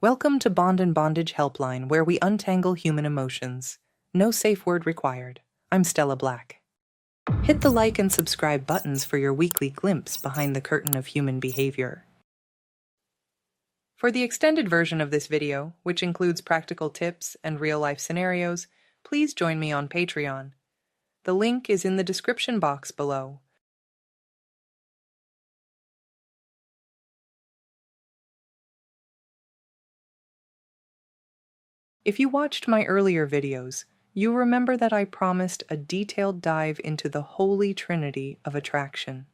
Welcome to Bond and Bondage Helpline, where we untangle human emotions. No safe word required. I'm Stella Black. Hit the like and subscribe buttons for your weekly glimpse behind the curtain of human behavior. For the extended version of this video, which includes practical tips and real-life scenarios, please join me on Patreon. The link is in the description box below. If you watched my earlier videos, you remember that I promised a detailed dive into the holy trinity of attraction.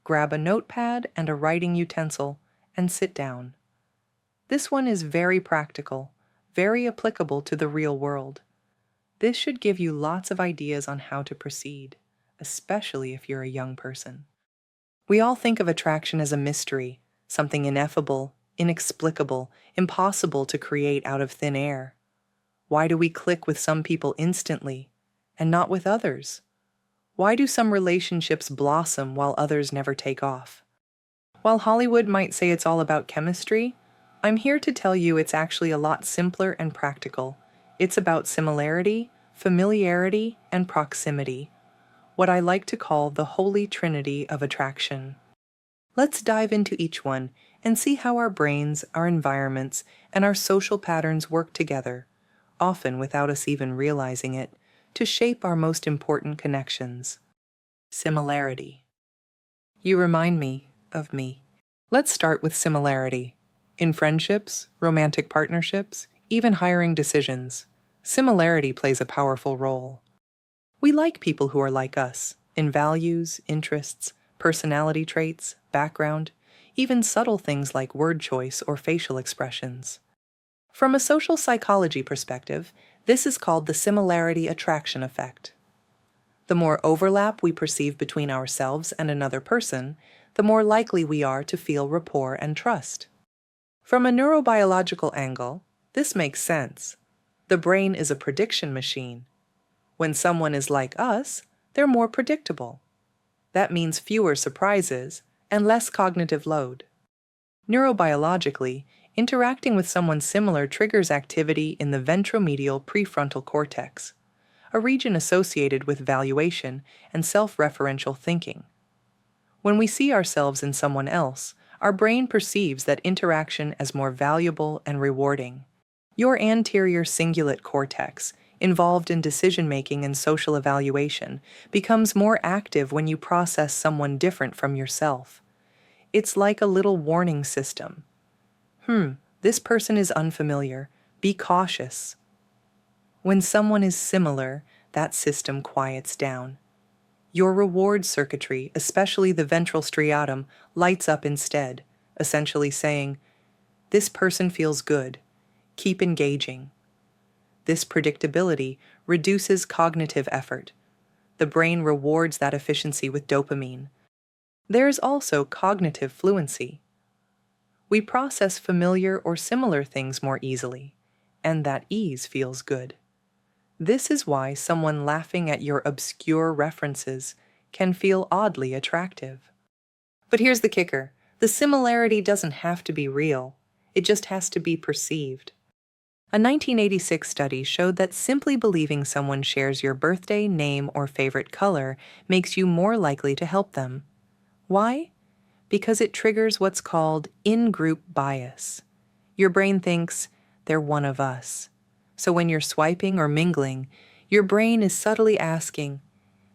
Grab a notepad and a writing utensil and sit down. This one is very practical, very applicable to the real world. This should give you lots of ideas on how to proceed, especially if you're a young person. We all think of attraction as a mystery, something ineffable, inexplicable, impossible to create out of thin air. Why do we click with some people instantly and not with others? Why do some relationships blossom while others never take off? While Hollywood might say it's all about chemistry, I'm here to tell you it's actually a lot simpler and practical. It's about similarity, familiarity, and proximity, what I like to call the holy trinity of attraction. Let's dive into each one and see how our brains, our environments, and our social patterns work together, often without us even realizing it, to shape our most important connections. Similarity. You remind me of me. Let's start with similarity. In friendships, romantic partnerships, even hiring decisions, similarity plays a powerful role. We like people who are like us, in values, interests, personality traits, background, even subtle things like word choice or facial expressions. From a social psychology perspective, this is called the similarity attraction effect. The more overlap we perceive between ourselves and another person, the more likely we are to feel rapport and trust. From a neurobiological angle, this makes sense. The brain is a prediction machine. When someone is like us, they're more predictable. That means fewer surprises and less cognitive load. Neurobiologically, interacting with someone similar triggers activity in the ventromedial prefrontal cortex, a region associated with valuation and self-referential thinking. When we see ourselves in someone else, our brain perceives that interaction as more valuable and rewarding. Your anterior cingulate cortex, involved in decision-making and social evaluation, becomes more active when you process someone different from yourself. It's like a little warning system. This person is unfamiliar. Be cautious. When someone is similar, that system quiets down. Your reward circuitry, especially the ventral striatum, lights up instead, essentially saying, "This person feels good. Keep engaging." This predictability reduces cognitive effort. The brain rewards that efficiency with dopamine. There's also cognitive fluency. We process familiar or similar things more easily, and that ease feels good. This is why someone laughing at your obscure references can feel oddly attractive. But here's the kicker. The similarity doesn't have to be real. It just has to be perceived. A 1986 study showed that simply believing someone shares your birthday, name, or favorite color makes you more likely to help them. Why? Because it triggers what's called in-group bias. Your brain thinks, they're one of us. So when you're swiping or mingling, your brain is subtly asking,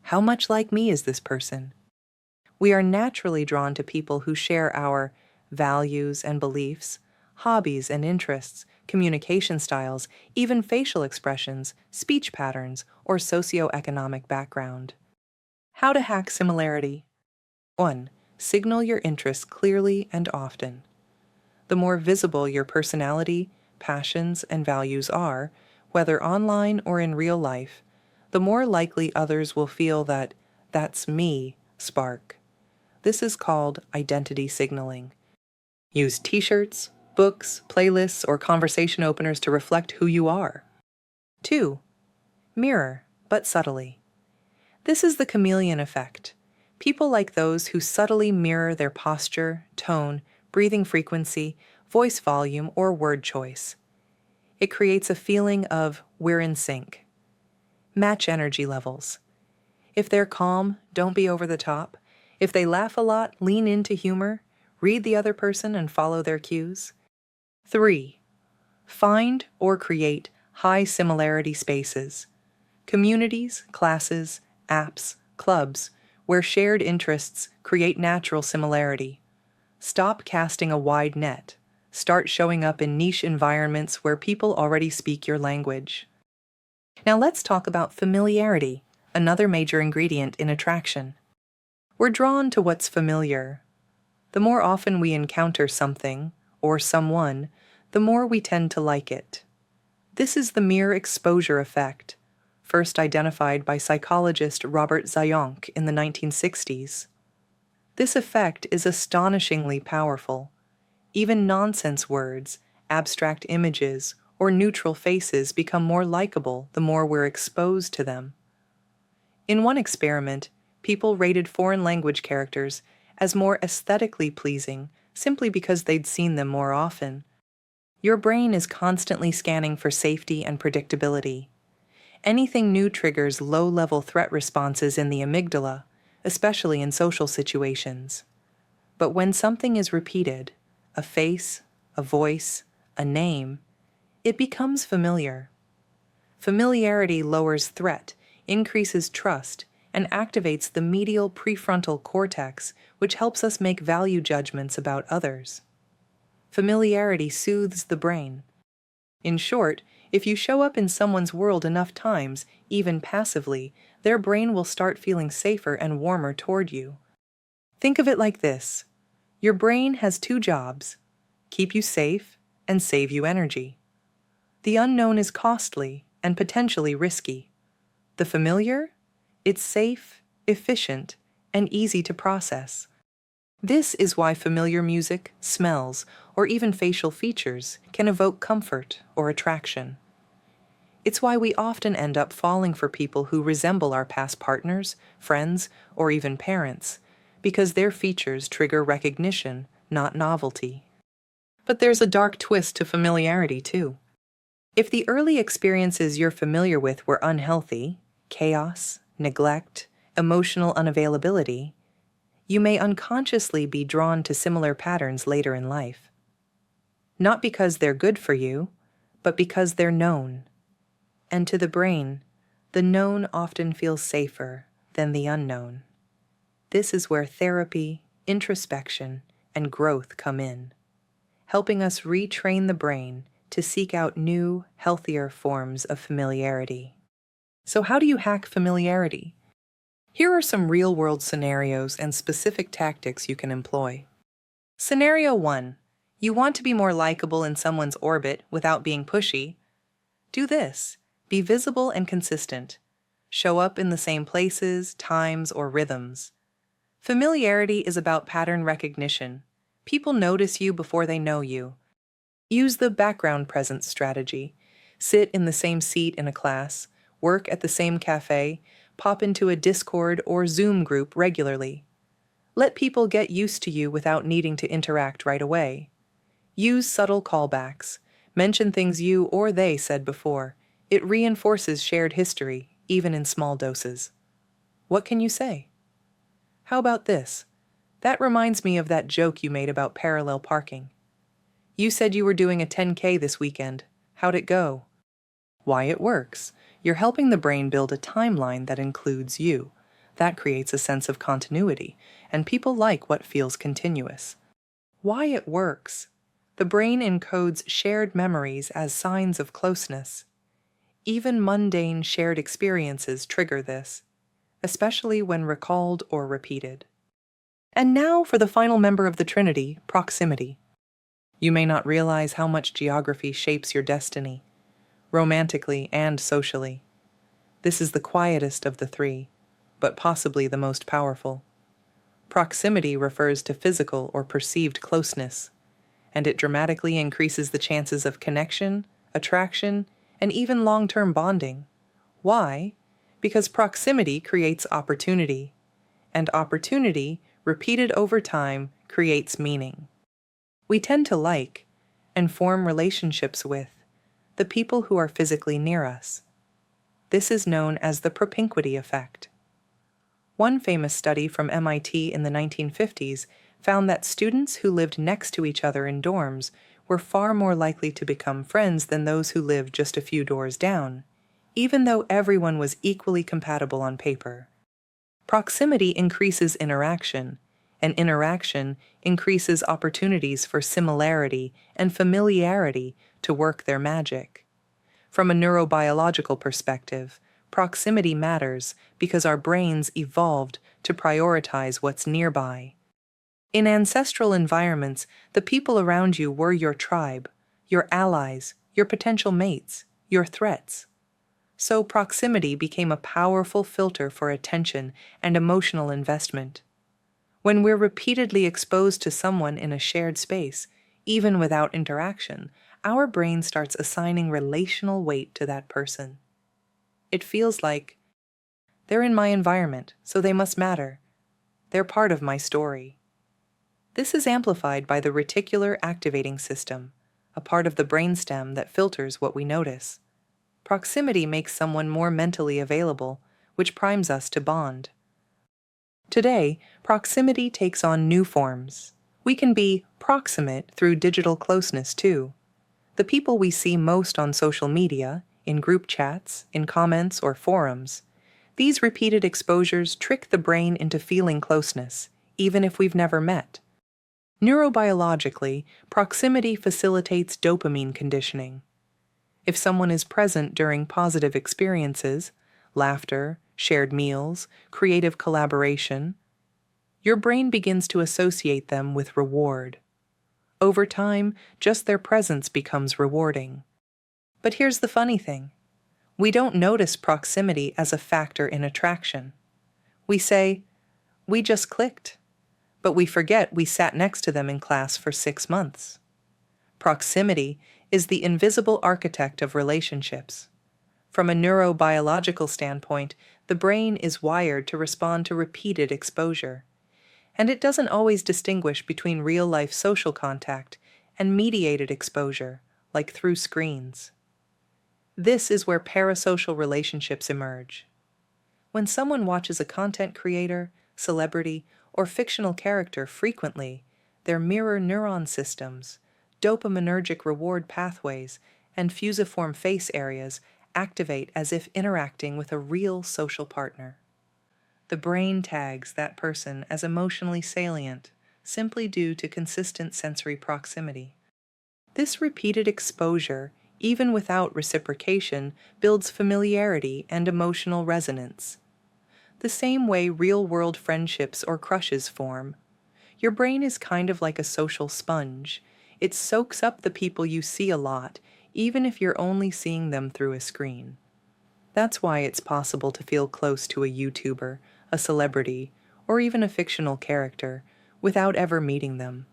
how much like me is this person? We are naturally drawn to people who share our values and beliefs, hobbies and interests, communication styles, even facial expressions, speech patterns, or socioeconomic background. How to hack similarity. 1. Signal your interests clearly and often. The more visible your personality, passions, and values are, whether online or in real life, the more likely others will feel that "that's me" spark. This is called identity signaling. Use t-shirts, books, playlists, or conversation openers to reflect who you are. 2. Mirror, but subtly. This is the chameleon effect. People like those who subtly mirror their posture, tone, breathing frequency, voice volume, or word choice. It creates a feeling of we're in sync. Match energy levels. If they're calm, don't be over the top. If they laugh a lot, lean into humor. Read the other person and follow their cues. 3. Find or create high similarity spaces. Communities, classes, apps, clubs, where shared interests create natural similarity. Stop casting a wide net. Start showing up in niche environments where people already speak your language. Now let's talk about familiarity, another major ingredient in attraction. We're drawn to what's familiar. The more often we encounter something, or someone, the more we tend to like it. This is the mere exposure effect, first identified by psychologist Robert Zayonk in the 1960s. This effect is astonishingly powerful. Even nonsense words, abstract images, or neutral faces become more likable the more we're exposed to them. In one experiment, people rated foreign language characters as more aesthetically pleasing simply because they'd seen them more often. Your brain is constantly scanning for safety and predictability. Anything new triggers low-level threat responses in the amygdala, especially in social situations. But when something is repeated, a face, a voice, a name, it becomes familiar. Familiarity lowers threat, increases trust, and activates the medial prefrontal cortex, which helps us make value judgments about others. Familiarity soothes the brain. In short, if you show up in someone's world enough times, even passively, their brain will start feeling safer and warmer toward you. Think of it like this. Your brain has two jobs: keep you safe and save you energy. The unknown is costly and potentially risky. The familiar? It's safe, efficient, and easy to process. This is why familiar music, smells, or even facial features can evoke comfort or attraction. It's why we often end up falling for people who resemble our past partners, friends, or even parents, because their features trigger recognition, not novelty. But there's a dark twist to familiarity, too. If the early experiences you're familiar with were unhealthy, chaos, neglect, emotional unavailability, you may unconsciously be drawn to similar patterns later in life. Not because they're good for you, but because they're known. And to the brain, the known often feels safer than the unknown. This is where therapy, introspection, and growth come in, helping us retrain the brain to seek out new, healthier forms of familiarity. So how do you hack familiarity? Here are some real-world scenarios and specific tactics you can employ. Scenario 1. You want to be more likable in someone's orbit without being pushy? Do this. Be visible and consistent. Show up in the same places, times, or rhythms. Familiarity is about pattern recognition. People notice you before they know you. Use the background presence strategy. Sit in the same seat in a class, work at the same cafe, pop into a Discord or Zoom group regularly. Let people get used to you without needing to interact right away. Use subtle callbacks. Mention things you or they said before. It reinforces shared history, even in small doses. What can you say? How about this? That reminds me of that joke you made about parallel parking. You said you were doing a 10K this weekend. How'd it go? Why it works. You're helping the brain build a timeline that includes you. That creates a sense of continuity, and people like what feels continuous. Why it works. The brain encodes shared memories as signs of closeness. Even mundane shared experiences trigger this, especially when recalled or repeated. And now for the final member of the Trinity, proximity. You may not realize how much geography shapes your destiny, romantically and socially. This is the quietest of the three, but possibly the most powerful. Proximity refers to physical or perceived closeness, and it dramatically increases the chances of connection, attraction, and even long-term bonding. Why? Because proximity creates opportunity, and opportunity, repeated over time, creates meaning. We tend to like, and form relationships with the people who are physically near us. This is known as the propinquity effect. One famous study from MIT in the 1950s found that students who lived next to each other in dorms were far more likely to become friends than those who lived just a few doors down, even though everyone was equally compatible on paper. Proximity increases interaction, and interaction increases opportunities for similarity and familiarity to work their magic. From a neurobiological perspective, proximity matters because our brains evolved to prioritize what's nearby. In ancestral environments, the people around you were your tribe, your allies, your potential mates, your threats. So proximity became a powerful filter for attention and emotional investment. When we're repeatedly exposed to someone in a shared space, even without interaction, our brain starts assigning relational weight to that person. It feels like, they're in my environment, so they must matter. They're part of my story. This is amplified by the reticular activating system, a part of the brainstem that filters what we notice. Proximity makes someone more mentally available, which primes us to bond. Today, proximity takes on new forms. We can be proximate through digital closeness too. The people we see most on social media, in group chats, in comments, or forums. These repeated exposures trick the brain into feeling closeness, even if we've never met. Neurobiologically, proximity facilitates dopamine conditioning. If someone is present during positive experiences, laughter, shared meals, creative collaboration, your brain begins to associate them with reward. Over time, just their presence becomes rewarding. But here's the funny thing. We don't notice proximity as a factor in attraction. We say, we just clicked, but we forget we sat next to them in class for 6 months. Proximity is the invisible architect of relationships. From a neurobiological standpoint, the brain is wired to respond to repeated exposure, and it doesn't always distinguish between real-life social contact and mediated exposure, like through screens. This is where parasocial relationships emerge. When someone watches a content creator, celebrity, or fictional character frequently, their mirror neuron systems, dopaminergic reward pathways, and fusiform face areas activate as if interacting with a real social partner. The brain tags that person as emotionally salient, simply due to consistent sensory proximity. This repeated exposure, even without reciprocation, builds familiarity and emotional resonance. The same way real-world friendships or crushes form. Your brain is kind of like a social sponge. It soaks up the people you see a lot, even if you're only seeing them through a screen. That's why it's possible to feel close to a YouTuber, a celebrity, or even a fictional character, without ever meeting them.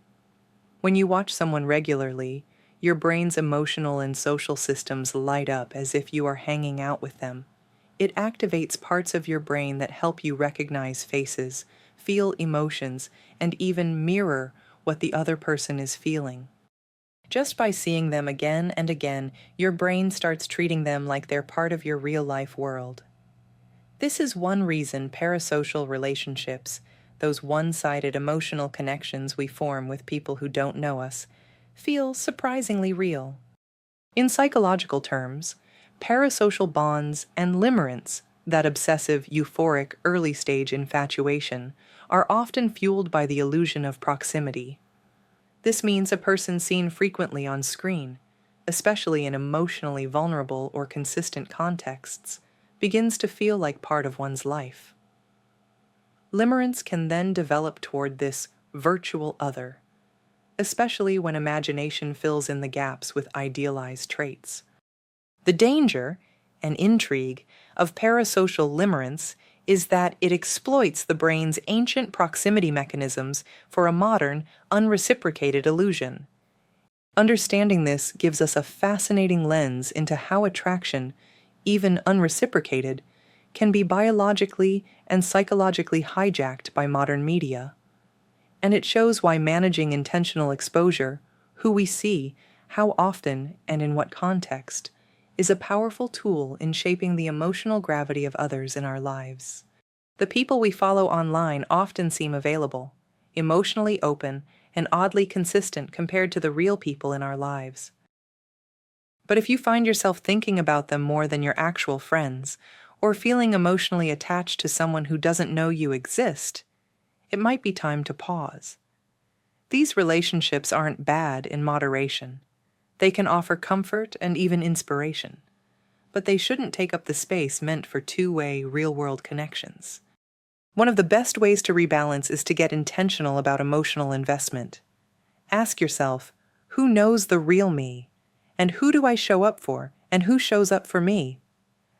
When you watch someone regularly, your brain's emotional and social systems light up as if you are hanging out with them. It activates parts of your brain that help you recognize faces, feel emotions, and even mirror what the other person is feeling. Just by seeing them again and again, your brain starts treating them like they're part of your real-life world. This is one reason parasocial relationships, those one-sided emotional connections we form with people who don't know us, feel surprisingly real. In psychological terms, parasocial bonds and limerence, that obsessive, euphoric, early-stage infatuation, are often fueled by the illusion of proximity. This means a person seen frequently on screen, especially in emotionally vulnerable or consistent contexts, begins to feel like part of one's life. Limerence can then develop toward this virtual other, especially when imagination fills in the gaps with idealized traits. The danger and intrigue of parasocial limerence is that it exploits the brain's ancient proximity mechanisms for a modern, unreciprocated illusion. Understanding this gives us a fascinating lens into how attraction, even unreciprocated, can be biologically and psychologically hijacked by modern media. And it shows why managing intentional exposure, who we see, how often and in what context, is a powerful tool in shaping the emotional gravity of others in our lives. The people we follow online often seem available, emotionally open, and oddly consistent compared to the real people in our lives. But if you find yourself thinking about them more than your actual friends, or feeling emotionally attached to someone who doesn't know you exist, it might be time to pause. These relationships aren't bad in moderation. They can offer comfort and even inspiration, but they shouldn't take up the space meant for two-way, real-world connections. One of the best ways to rebalance is to get intentional about emotional investment. Ask yourself, who knows the real me? And who do I show up for? And who shows up for me?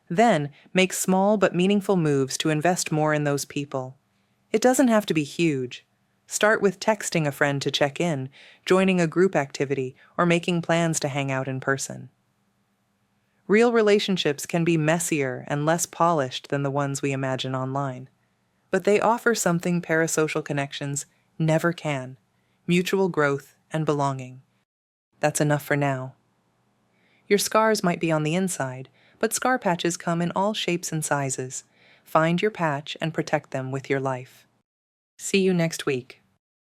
Then, make small but meaningful moves to invest more in those people. It doesn't have to be huge. Start with texting a friend to check in, joining a group activity, or making plans to hang out in person. Real relationships can be messier and less polished than the ones we imagine online, but they offer something parasocial connections never can: mutual growth and belonging. That's enough for now. Your scars might be on the inside, but scar patches come in all shapes and sizes. Find your patch and protect them with your life. See you next week.